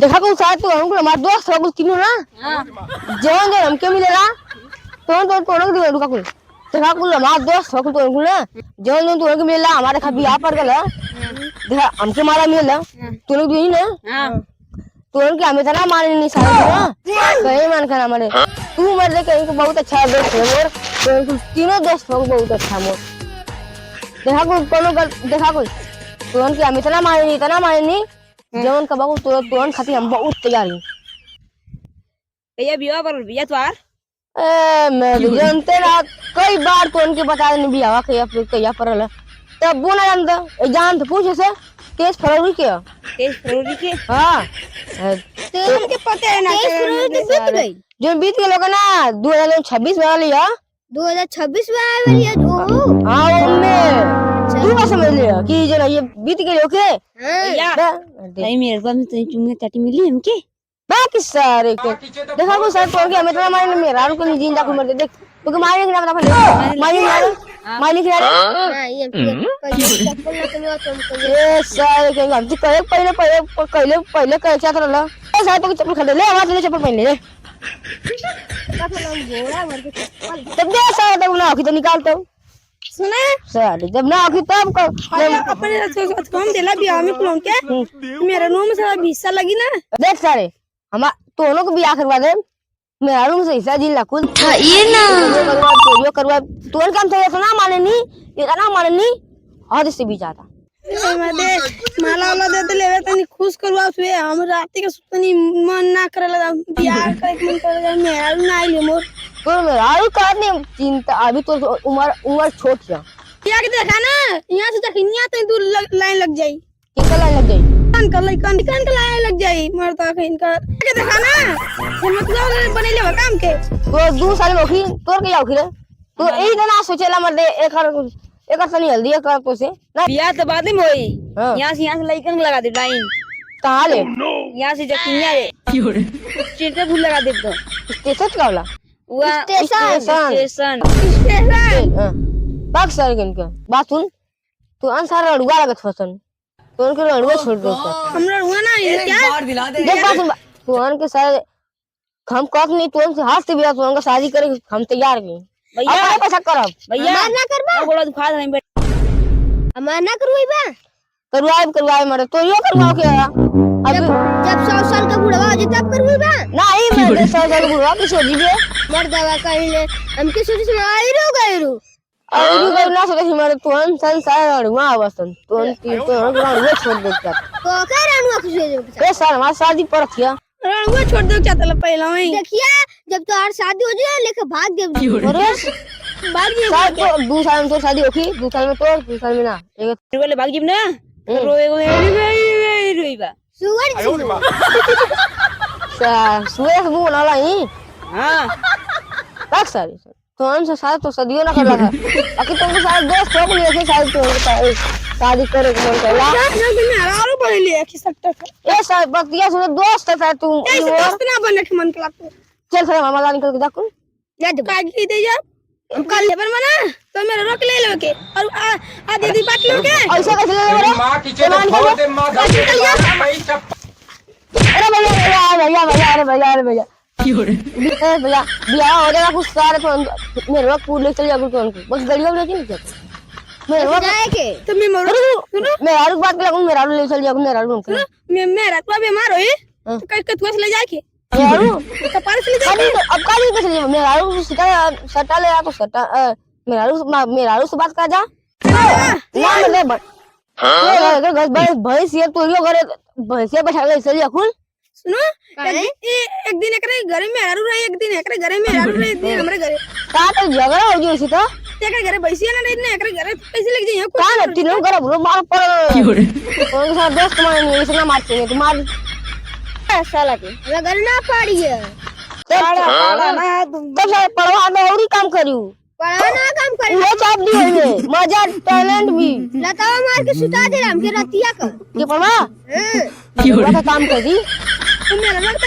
देखा को साथ तो हमको हमारा दोस्त है कुछ तीनों ना जवन जो हमके मिलेगा तो को दियो रुका को देखा को हमारा दोस्त है कुछ तो ना जवन जो तो मिलेला हमारे खा बियाह पर गला देखा हमके मारा मिलेला तो लोग दियो ना तो उनके हमें तना मारने नहीं सारे ना कहीं मान खाना मारे तू मर दे कहीं को बहुत अच्छा दोस्त है मोर तो तीनों दोस्त हो बहुत अच्छा मोर देखा को कोनो देखा को तो उनके हमें तना मारने नहीं जवन का बाबू तो खाती हम बहुत तैयार हैं भैया बिया पर भैया तो मैं जानते ना कई बार तो उनके बता देने भी हवा कहीं पर है तब वो ना जानता जान तो पूछे से 23 फरवरी के हाँ तो उनके पता है ना 23 फरवरी तो बीत गई जो बीत गए लोग ना 2026 में वाली है 2026 में आए वाली है जो हाँ उनमें तू क्या समझ लिया कि जो ना ये बीत गए ओके भैया नहीं मेरे पास तो चुम्मे टटी मिली हमके बाकी सारे के देखा को सर तो हमें तो मारने मेरा को नहीं जिंदा को मर दे देख तो मारने के नाम पहले मारने के हां ये चप्पल ना तुम्हें तुम ये सारे के हम तो पहले कह क्या था ला सारे तो चप्पल खरीद ले हमारे चप्पल पहन ले घोड़ा भर के चप्पल तब दे सारे तक ना तो निकालते हो सुना सारे जब ना आखिर तब अपने हम दिला बियाह में कुलों के मेरा नाम से हिस्सा लगी ना देख सारे हम दोनों को बियाह करवा दे मेरा रूम से हिस्सा जिला कुल ये ना करवा तू काम तो ना माने नहीं ये ना माने नहीं हद से भी ज्यादा मैं दे माला वाला दे लेवे तनी खुश करवा सुए हम रात के सुतनी मन ना करला बियाह करे मन करे मेरा ना आइले मोर तो मेरा करने चिंता अभी तो उम्र छोट है बियाह के देखा ना यहां से देख यहां तो दूर लाइन लग जाई कितना लाइन लग जाए कान का लाइन लग जाई मरता कहीं का के देखा ना हम मतलब बने ले काम के तो 2 साल में होखी तोर के जाओ रे तो यही ना सोचेला मर दे एक तनी हल्दी एक तो से ना बियाह तो बाद में होई यहां से लइकन लगा दे लाइन कहां ले यहां से जकिया रे चिरते फूल लगा दे तो स्टेशन का वाला स्टेशन बाग सारे के बात सुन तू अंसार अड़ुआ लगत फसन तो उनके अड़ुआ छोड़ दे हमरा हुआ ना क्या देख बात सुन तू उनके सारे हम कब नहीं तू उनसे हाथ से बिया तू उनका शादी करे हम तैयार नहीं भैया पैसा करब भैया ना करबा बोला तू फाड़ नहीं हमार ना करवाइबा करवाए मरे तो यो करवाओ के जब 100 साल का बुढ़वा हो तब करवाइबा नहीं मैं 100 साल बुढ़वा की सोची बे मर दवा कहले हमके सोची से आइरो गइरो अभी कोई ना सोचे हमारे तुरंत संसार अड़ुआ अवस्थन तुरंत वो छोड़ दे क्या तो कह रहनुआ खुश हो जाए ए साल हमारी शादी पर थी रणुआ छोड़ दो क्या तला पहला वही देखिए जब तो हर शादी हो जाए लेके भाग दे अरे भाग जी साल तो 2 साल में तो शादी होगी 2 साल में तो 2 साल में ना एक वाले भाग जी ना रोएगो रोईबा सुअर सुए से मुंह नाला ही हां बात सारी तो हमसे शायद तो सदियों ना कर रहा अभी तुमको शायद दोस्त हो लिए थे शायद तो शादी करे को मन करला ना मैं आरो पढ़ लिया कि सकता था ए साहब बतिया सुनो दोस्त है तू ऐसे दोस्त ना बनने के मन कला चल साहब मामा निकल के देखो या दे कागी दे जा हम कल लेबर मना तो मेरा रोक ले लोगे और आ दीदी बात लोगे ऐसा कैसे ले मेरा मां की चेहरे फोड़ दे मां का मैं चप्पल अरे भैया अरे भैया भैया बियाह हो जाएगा कुछ सारे तो मेरे वक्त पूरे चल जाएगा तो उनको बस गाड़ियों में लेके नहीं मेरे वक्त जाए के तुम मैं मरो सुनो मैं आलू बात कर मेरा आलू ले चल जाएगा मेरा आलू मैं मेरा तो बीमार होई तो कह तू ले जाके आलू कपार से ले जाके अब काली कैसे ले मेरा आलू सटा ले तो सटा मेरा आलू से बात कर जा ना मतलब अगर भैंस ये तो यो घरे भैंसिया बैठा ले चल जा खुल सुनो एक दिन एकरे घरे में आरू रही एक दिन एकरे घरे में आरू रही एक दिन हमरे घरे का तो झगड़ा हो गई इसी तो एकरे घरे भैंसिया ना रही एकरे घरे पैसे लग जाई का ना तीनों घर बुरो मार पड़ उनके साथ दोस्त मारने इसना मारते हैं तुम्हार साला के अगर ना पाड़ी है पाड़ा ना तब से पढ़वा में और ही काम करियो पढ़ा ना काम कर वो चाप दी है मजा टैलेंट भी लतावा मार के सुता दे हम के रतिया का ये पढ़वा ये काम कर दी तुम मेरा लगता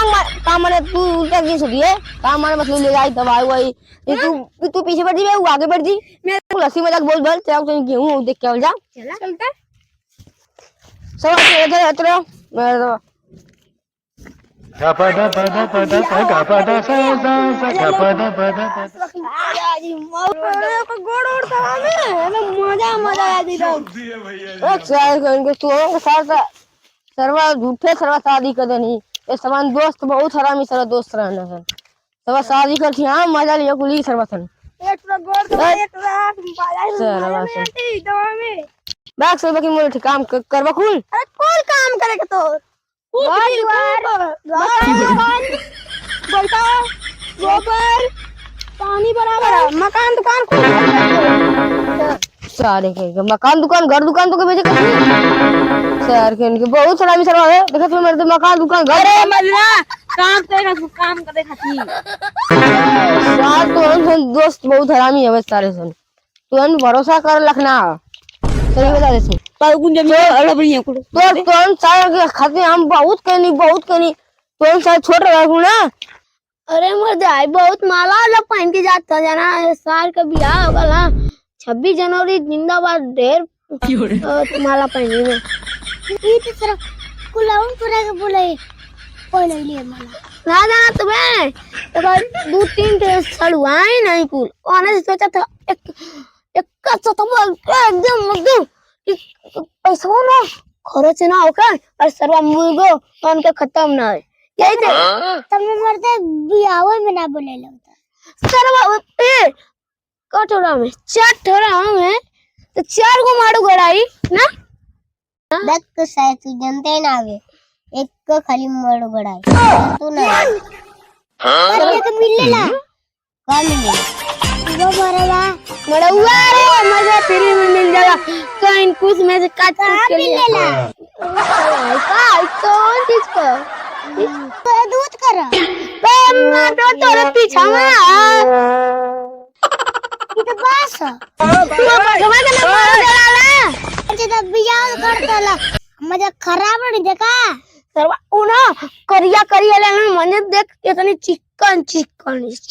मैं काम माने तू उल्टा की सुधी है काम माने मतलब ले जाई दवाई वही तू पीछे बैठ जी वो आगे बैठ जी मैं लस्सी मजाक बोल बोल चाव तो गेहूं देख के जा चलता सब इधर मैं गोड़ उड़ था में मजा मजा आ दी तो चाहे इनके तोरों के साथ सर्वा झूठे सर्वा शादी कर देनी ये समान दोस्त बहुत हरामी सर्वा दोस्त रहने सन सर्वा शादी करती हाँ मजा लिया कुली सर्वा सन एक तो गोड़ था एक रात बाजार सर्वा में सन आती दवा में बैग से बाकी मोरे काम करवा खुल अरे कौन काम करेगा तो बोलता गोबर पानी बराबर मकान दुकान खोल सारे के मकान दुकान घर दुकान तो के बेचे सर के इनके बहुत सारा मिसर है देखो तुम मेरे तो मकान दुकान घर अरे मजना काम करे खाती साथ तो हम दोस्त बहुत हरामी है बस सारे सन तू अन भरोसा कर रखना सही बता दे तू पर कुन जमीन अलग बढ़िया को तो हम सारे के खाते हम बहुत कहनी तो हम सारे छोड़ रखू ना अरे मजा आई बहुत माला वाला पहन के जाता जाना साल का बियाह होगा ना 26 जनवरी जिंदाबाद ढेर माला पहनी में ये तो सर कुलाउन पूरा के बोले पहले लिए माला ना ना तुम्हें तो 2-3 थे सड़वाई नहीं कुल आने से सोचा था एक का तो एकदम पैसा ना खर्च ना होगा और सर्वा मुर्गो उनके खत्म ना है यही थे तुमने मरते बियाह में ना बोले लगता सर्वा ए कटोरा में 4 ठोरा में तो 4 को मारू गड़ाई ना देख तो शायद तू जानते ना आगे एक को खाली मारू गड़ाई तू ना अरे तो मिल लेला कौन मिले वो मरला मरा हुआ रे मजा फ्री में मिल जाएगा कहीं कुछ में से काट के मिल लिए लेला का कौन चीज का तो दूध कर मैं तो तोरे पीछा में ये तो बस तू भगवान का नाम मार देला मुझे तो बियाह करता ला मजा खराब नहीं देखा सर्वा उना करिया ले मने देख इतनी चिकन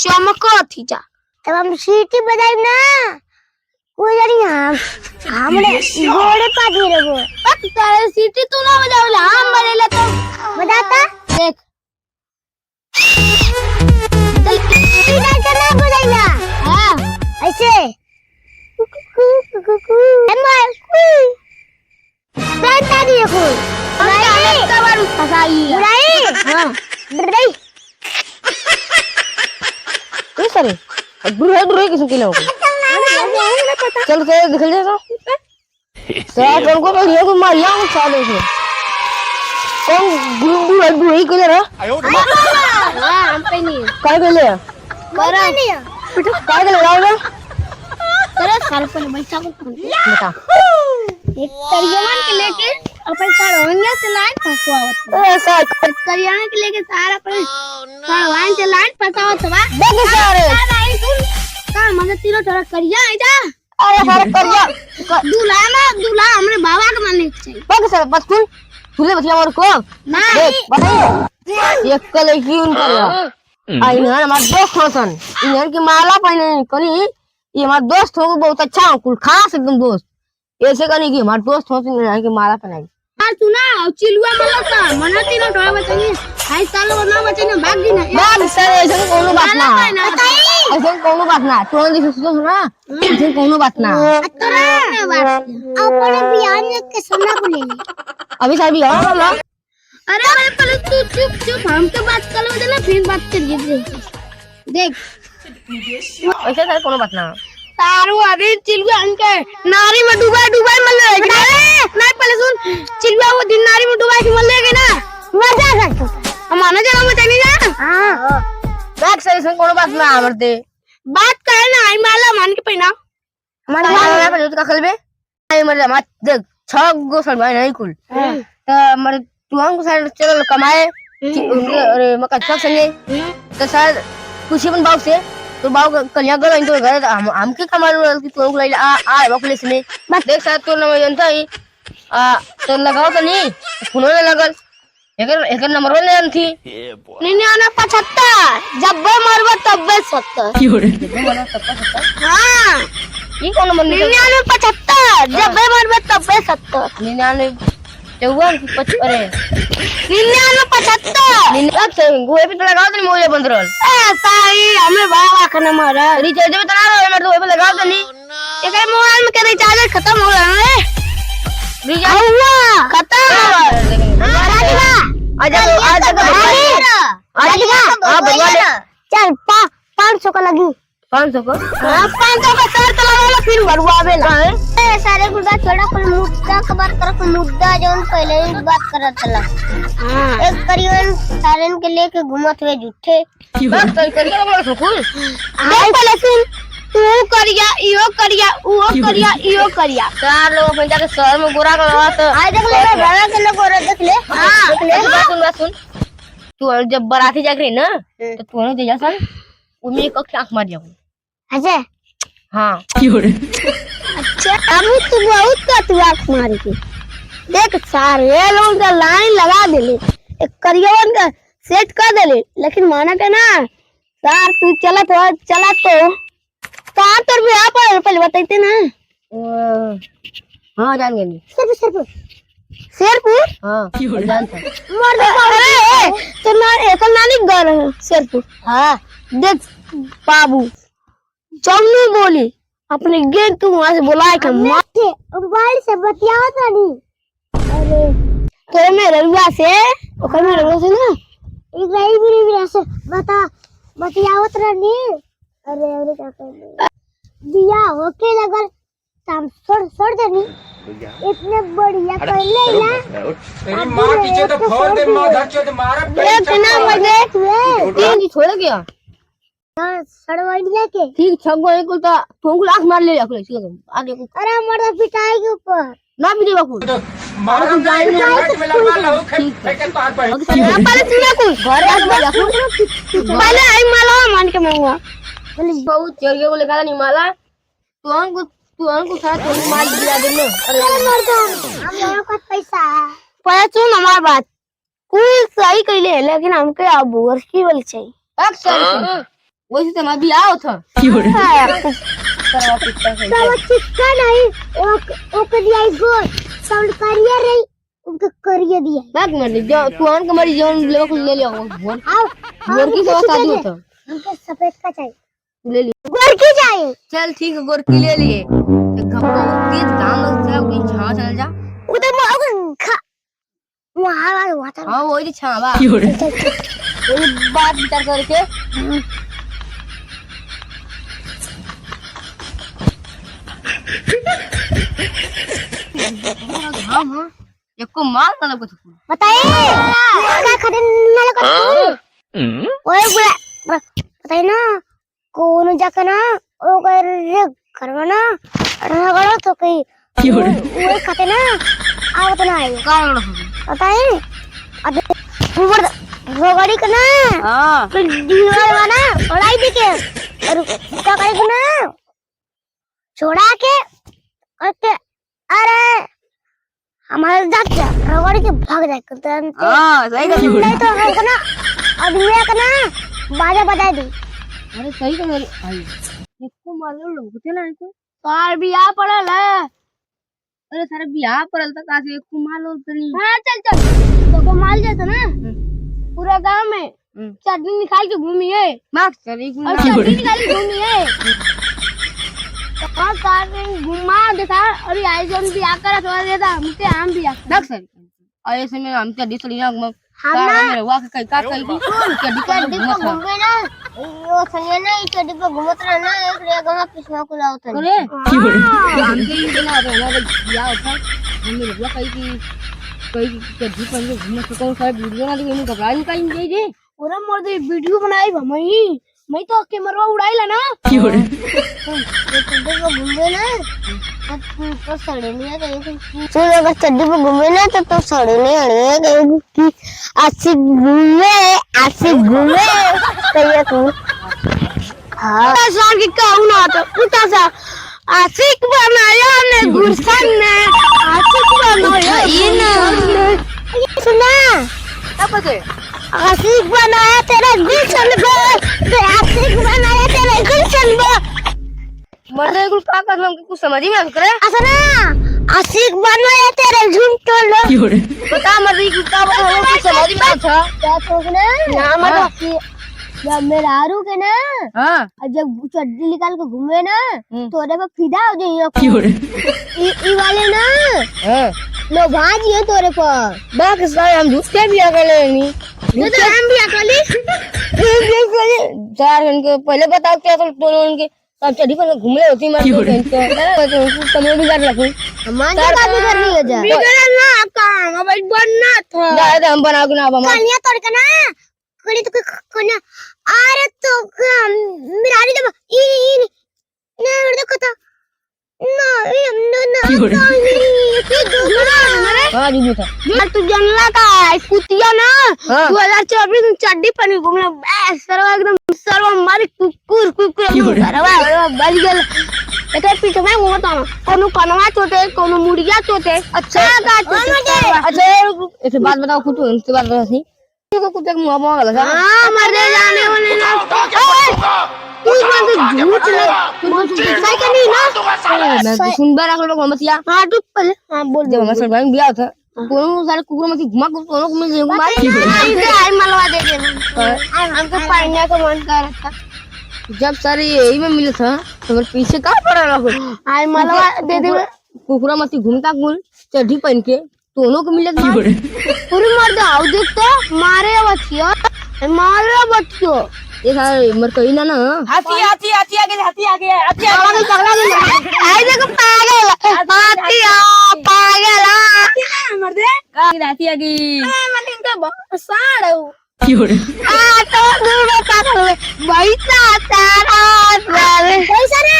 चमको थी जा तब हम सीटी बजाई ना वो जानी हमने घोड़े पा दी रे वो तारे सीटी तू ना बजावला हम बजेला तो बजाता देख सीटी ना बजाइला हां ऐसे हमार बेटा दिए को नहीं कबारू फसाई बुराई हां बुराई ये सारे दूर किसी के लोग चल के दिख ले तो सर तुमको तो ये को मारिया को चालू है कौन दूर ही के रे हां हम पे नहीं काय के ले करा नहीं काय के ले आओ ना तेरे साल पर बैठा को बता एक करियान के लेके अपन सारवंगा से लाइन फंसवावत ऐसा करियान के लेके सारा अपन सारवान से लाइन फंसावत बा देख सारे नहीं सुन का मने तीनों तरह करिया आइजा अरे सारे कर जा दूल्हा हमरे बाबा के मानने चाहिए बग सारे बस सुन झूले बतिया और को नहीं देख बताइए ये कल की उन कर आई ना हमारा दोस्त होसन इन्हर की माला पहने कली ये हमारा दोस्त हो बहुत अच्छा हो कुल खास एकदम दोस्त ऐसे करने की हमारे दोस्त हो इन्हर की माला पहनाई यार सुना चिलुआ मला का मने तीनों तरह बचेंगे हाई साल वो ना बचेंगे भाग दी ना बात सर ऐसे कोनो बात ना ऐसे कोनो बात ना तो दिख सुनो ना ऐसे कोनो बात ना तोरा बात अपने बियान के सुनना बोले अभी साहब यहाँ वाला अरे अरे पहले तू चुप हमके बात कर लो देना फिर बात करिए देख ऐसे सर कोनो बात ना तारू अभी चिलुआ इनके नारी में डूबा मर जाएगी नहीं पहले सुन चिलुआ वो दिन नारी में डूबा के मर जाएगी ना मजा करता हमारा जगह में चली जा हां बैक सर ऐसे कोनो बात ना मरते बात करे ना आई माला मान के पहना हमारा माला पे तो कल बे आई मर मत देख 6 गो साल भाई नहीं कुल तो मर तू हम सारे चल कमाए अरे मका सब संगे तो सर कुछ अपन बाप से तो बाप कन्या गल इन तो घर हम के कमाल की तो ले आ बाप ले बस देख सर तो न जनता ही तो लगाओ तो नहीं फोन में लगल एक नंबर ले आन थी 9975 जब बे मरबा तब बे 70 हां ये कौन नंबर 9975 जब बे मरबा तब बे 70 99 54 अरे 99 गोए पे तो लगाओ तो मोबाइल बंद रहल साई हमें बाबा खाना मारा रिचार्ज में तो ना रहो मेरे तो पे लगाओ तो नहीं एक मोबाइल में क्या रिचार्ज खत्म हो गया है रिचार्ज हुआ खत्म हां बनवा ले चल 500 का लगी 500 को 500 का शर्त लगाओ फिर भरवावे ला सारे गुड़ा छोड़ा कोई मुद्दा का बात कर कोई मुद्दा जो पहले ही बात करत चला एक करियन सारन के लेके घुमत हुए झूठे बस करके बोला सुकुल देख पहले सुन तू करिया इयो करिया वो करिया इयो करिया चार लोग अपन जाके शहर में गोरा का लगा तो आज देख ले घरा के लोग और देख ले हां बात सुन तू जब बाराती जाके रही ना तो तू ने दे जा सन उनमें एक आंख मार जाओ अजय हां अच्छा अभी तू बहुत का तू आंख मारी के देख सारे लोग का लाइन लगा देले एक करियन का सेट कर देले लेकिन माना के ना सार तू चला तो कहाँ तर भी आ पहले बताते ना हां जान गए शेरपुर हां जानता मर दे अरे तो ना एक नानी घर है शेरपुर हां देख बाबू चमनू बोली अपने गेट तू वहां से बुलाए के माथे मोबाइल से बतियाओ तो नहीं अरे तो मेरे रुआ से ओकर मेरे रुआ से ना एक रही भी से बतियाओ तो नहीं अरे क्या कर दिया ओके लगल हम छोड़ देनी इतने बढ़िया कर ले ना तेरी माँ पीछे तो फोन दे माँ चोद मारा इतना मजे तीन जी छोड़ गया सड़वाइया के ठीक छगो एक तो तुमको लाख मार ले अकले ठीक है आगे को अरे मर्दा पिटाई के ऊपर ना भी देवा को मारा हम जाएंगे हाथ में लगा लो फेंके तार पे पहले सुना कुछ घर आ गया पहले आई माला मान के मंगवा बहुत चोरियों को लेकर नहीं माला तू हमको साथ तुम माल दिला दे ना अरे मर्दा हम लोगों का पैसा पहले सुन हमारी बात कोई सही कहले लेकिन हमके अब वर्ष की बोल चाहिए अक्सर वैसे तो मैं भी आओ था सब चिक्का नहीं ओ दिया गो साउंड करियर रही उनका करियर दिया बैग में जो तू अन कमरी जोन ले को ले लियो बोल गोर की सेवा शादी होता हमको सफेद का चाहिए ले लियो गोर की चाहिए चल ठीक है गोर की ले लिए तो घपो तेज काम से उन छाव चल जा उधर खा वहां हां वही छावा वही बात विचार करके हां एको माल ना कुछ बताइए क्या खरीदने लगा ओए बुआ बताइए ना कौन जाकर ना ओ कर करवा ना रगड़ो तो कहीं वो खाते ना आओ तो ना आए कारण बताइए अब ऊपर रगड़ी का ना हां फिर दीवार वाला उड़ाई दी के और क्या करेगा ना छोड़ा के करके अरे हमारे जात रगड़ के भाग जाए तुरंत हां सही कर नहीं तो हमको ना आदमी का ना बाजा बजा दी अरे सही कर भाई इसको मालूम लोग थे ना इसको कार भी आ पड़ल है अरे सारे बियाह परल तक आसे एको मालूम तनी हां चल तो को माल जाता ना पूरा गांव में चटनी निकाल के घूमिए मार्क्स चली और चटनी निकाल के घूमिए और कार में घुमा देता और आई जोन भी आकर थोड़ा देता मुझे आम भी आ देख सर ऐसे में हम क्या डिस लिया हम हम ना मेरे वाह का क्या क्या चड्डी पे घूमे ना वो संगे ना इस चड्डी पे घूमत रहा ना एक रेगा में पिछवा को लाओ तो अरे हम के ये ना हमारे बियाह होता हम मेरे वाह कई के दी पर घूमने को कौन सा वीडियो ना दिखे घबरा नहीं कहीं दे पूरा मोर दे वीडियो बनाई मैं तो कैमरा उड़ाईला ना चड्डी पे घूमे ना तो सड़े नहीं गए तो अगर चड्डी पे घूमे ना तो सड़े नहीं गए कि आशिक घूमे तो ये तू हाँ साल की कहूँ ना तो उतना सा आशिक बनाया ने गुरसन ने आशिक बनाया ये सुना अब से आशिक बनाया तेरा गुलशन को आशिक बनाया तेरा गुलशन को मरने को का कर हम कुछ समझ ही नहीं करे असना आशिक बनो या तेरे झूम तोड़ लो। बता मर्दी कुत्ता बता वो कुछ समझ में आता क्या ठोकना ना मत जब मेरा आरू के ना हां और जब चड्डी निकाल के घूमे ना तोरे पे फिदा हो जाइए ई वाले ना हां लो भाजी है तोरे पर बाक सारे हम झूठ के भी आ गए नहीं तो हम भी अकली चार इनके पहले बताओ क्या तो दोनों इनके सब चढ़ी पर घूमले होती मर तो कमरे भी कर रखूं मान के बात कर रही है जा बिगड़ा ना काम अब बनना था जा हम बना के ना अब हम कनिया तोड़ के ना कोनी तो कोना अरे तो मेरा आरी जब ई ना देखो तो ना हां जी था यार तू जानला का कुतिया ना 2024 में चड्डी पहनी घूमला बस सरवा एकदम सरवा मारी कुकुर सरवा बच गेल एकर पीछे में घूमता ना कोनो कनवा चोटे कोनो मुड़िया चोटे अच्छा अच्छा एक बात बताओ कुछ इनसे बात बता सी को कुछ एक मुंह मुंह गला हां मर जाने वाले ना तू बंद झूठ ना तू सही का नहीं ना मैं तो सुन बार आकर लोग मसिया हां तू पहले हां बोल जब हमारे सरबांग बिया था कोनो सारे कुकुर मसी घुमा को कोनो को मिल घुमा इधर आई मलवा दे दे हमको पानी का मन कर रहा था जब सारे यही में मिले था तो मेरे पीछे का पड़ा रहा आई मलवा दे दे कुकुरा मसी घूमता गुल चड्डी पहन के दोनों को मिले पूरी मर जाओ देख तो मारे बच्चियों ये सारे मर कहीं ना ना हाथी आ गया आई देखो पागल मर दे राती आ गई मन इनका साड़ आ तो दूर बता पैसा तारा पैसा ना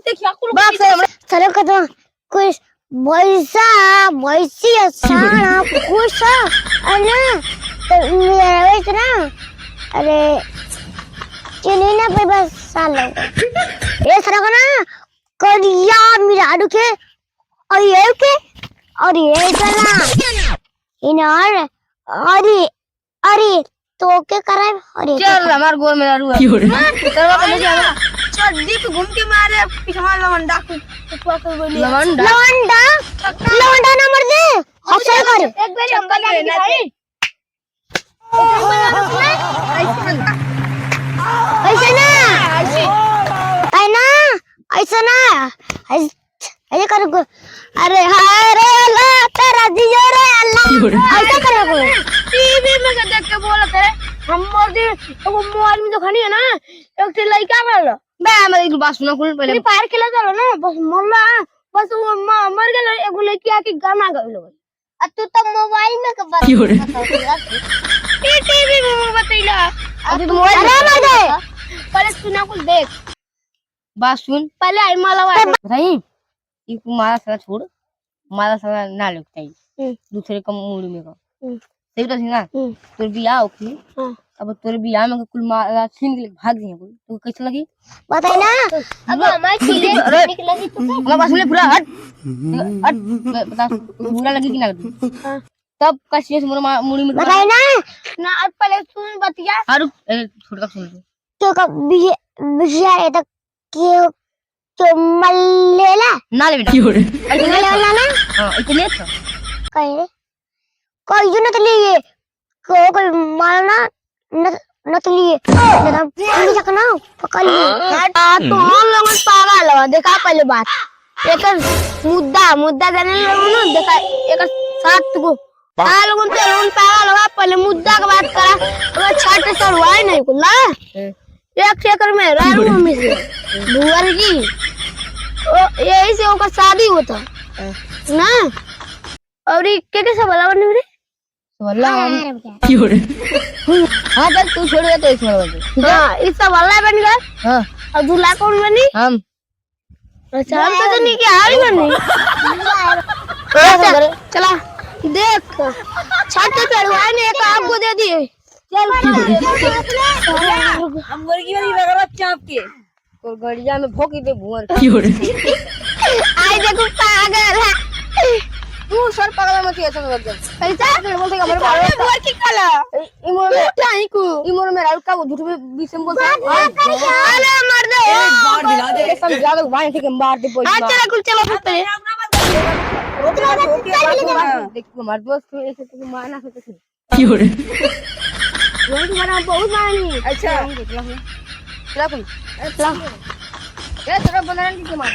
देखिए बाप से सर कदम कोई भैसा भैसी सारा खुश अरे तो मेरे ना अरे चलिए ना पे बस साल ये सर को ना करिया मेरा दुखे और ये करा इनार अरे तो के कराए अरे चल हमार गोल में दारू है चलो कल जा चड्डी पे घूम के मारे पिछवा लवंडा को बोली लवंडा लवंडा ना मर दे अक्सर कर एक बार चंबल लेना है ऐसे ना है ना ऐसा ना ऐसे करो अरे हाय रे अल्लाह तेरा जियो रे अल्लाह ऐसा करो टीवी में देख के बोला करे हम मोदी वो मोबाइल में तो खनी है ना एक से लड़का वाला बे हमारी एक बात सुनो कुल पहले पार खेला चलो ना बस मोला बस वो मर गया एगो लड़की आके गाना गाइलो अब तू तो मोबाइल में कब टीवी में बतैला अभी तो मोबाइल अरे मर दे पहले सुना कुछ देख बात सुन पहले आई माला बताइए ये मारा सारा छोड़ मारा सारा ना लगता है दूसरे का मूड में का सही तो ना तोर बियाह होखी अब तोर बियाह में कुल मारा छीन के भाग गई तो कैसे लगी बताई ना अब हमारे चीले निकलेगी तो मैं बस ले पूरा हट बता बुरा लगी कि ना लगी तब कैसे से मोर मुड़ी में बताई ना अब पहले सुन बतिया अरे छोड़ तक सुन तो कब बिया तक के तो मल्लेला ना ले बेटा इतने लेला ना हां इतने तो कहीं कोई जो न तो लिए कोई मारना न तो लिए ना नहीं सकना पकड़ लिए तो हम लोग पागल हो देखा पहले बात एक मुद्दा जाने लोग ना देखा एक साथ को आ लोगों तो लोग पागल होगा पहले मुद्दा की बात करा अगर छाट सर हुआ नहीं कुल्ला एक एकड़ में रारू मम्मी से बुआर की यही से ओका शादी होता ना और ये कैसे भला बने रे वल्ला हां चल तू छोड़ दे तो इस छोड़ हां इस सब भला बन गया हां और दूल्हा कौन बनी हम अच्छा हम तो नहीं कि हारी बनी चला देख छाते पे हुआ ने एक आपको दे दिए चल हम मुर्गी वाली रगड़ा चाप के तो गड़िया में भोंकी दे भुवर आई देखो पागल है तू सर पागल मत ये सब एकदम कैसा फिर बोलते हमारे बारे बुआ की कला इमोर में टाई को इमोर में राउत का झूठ में बीच में बोलते अरे मर दे ये समझा दो भाई ठीक है मार दे बोल आज चला कुल चलो सब पे देख हमारे दोस्त को ऐसे तो मारना सोचते थे वो तुम्हारा बहुत मानी अच्छा चला तुम ये तेरा बनाने की मार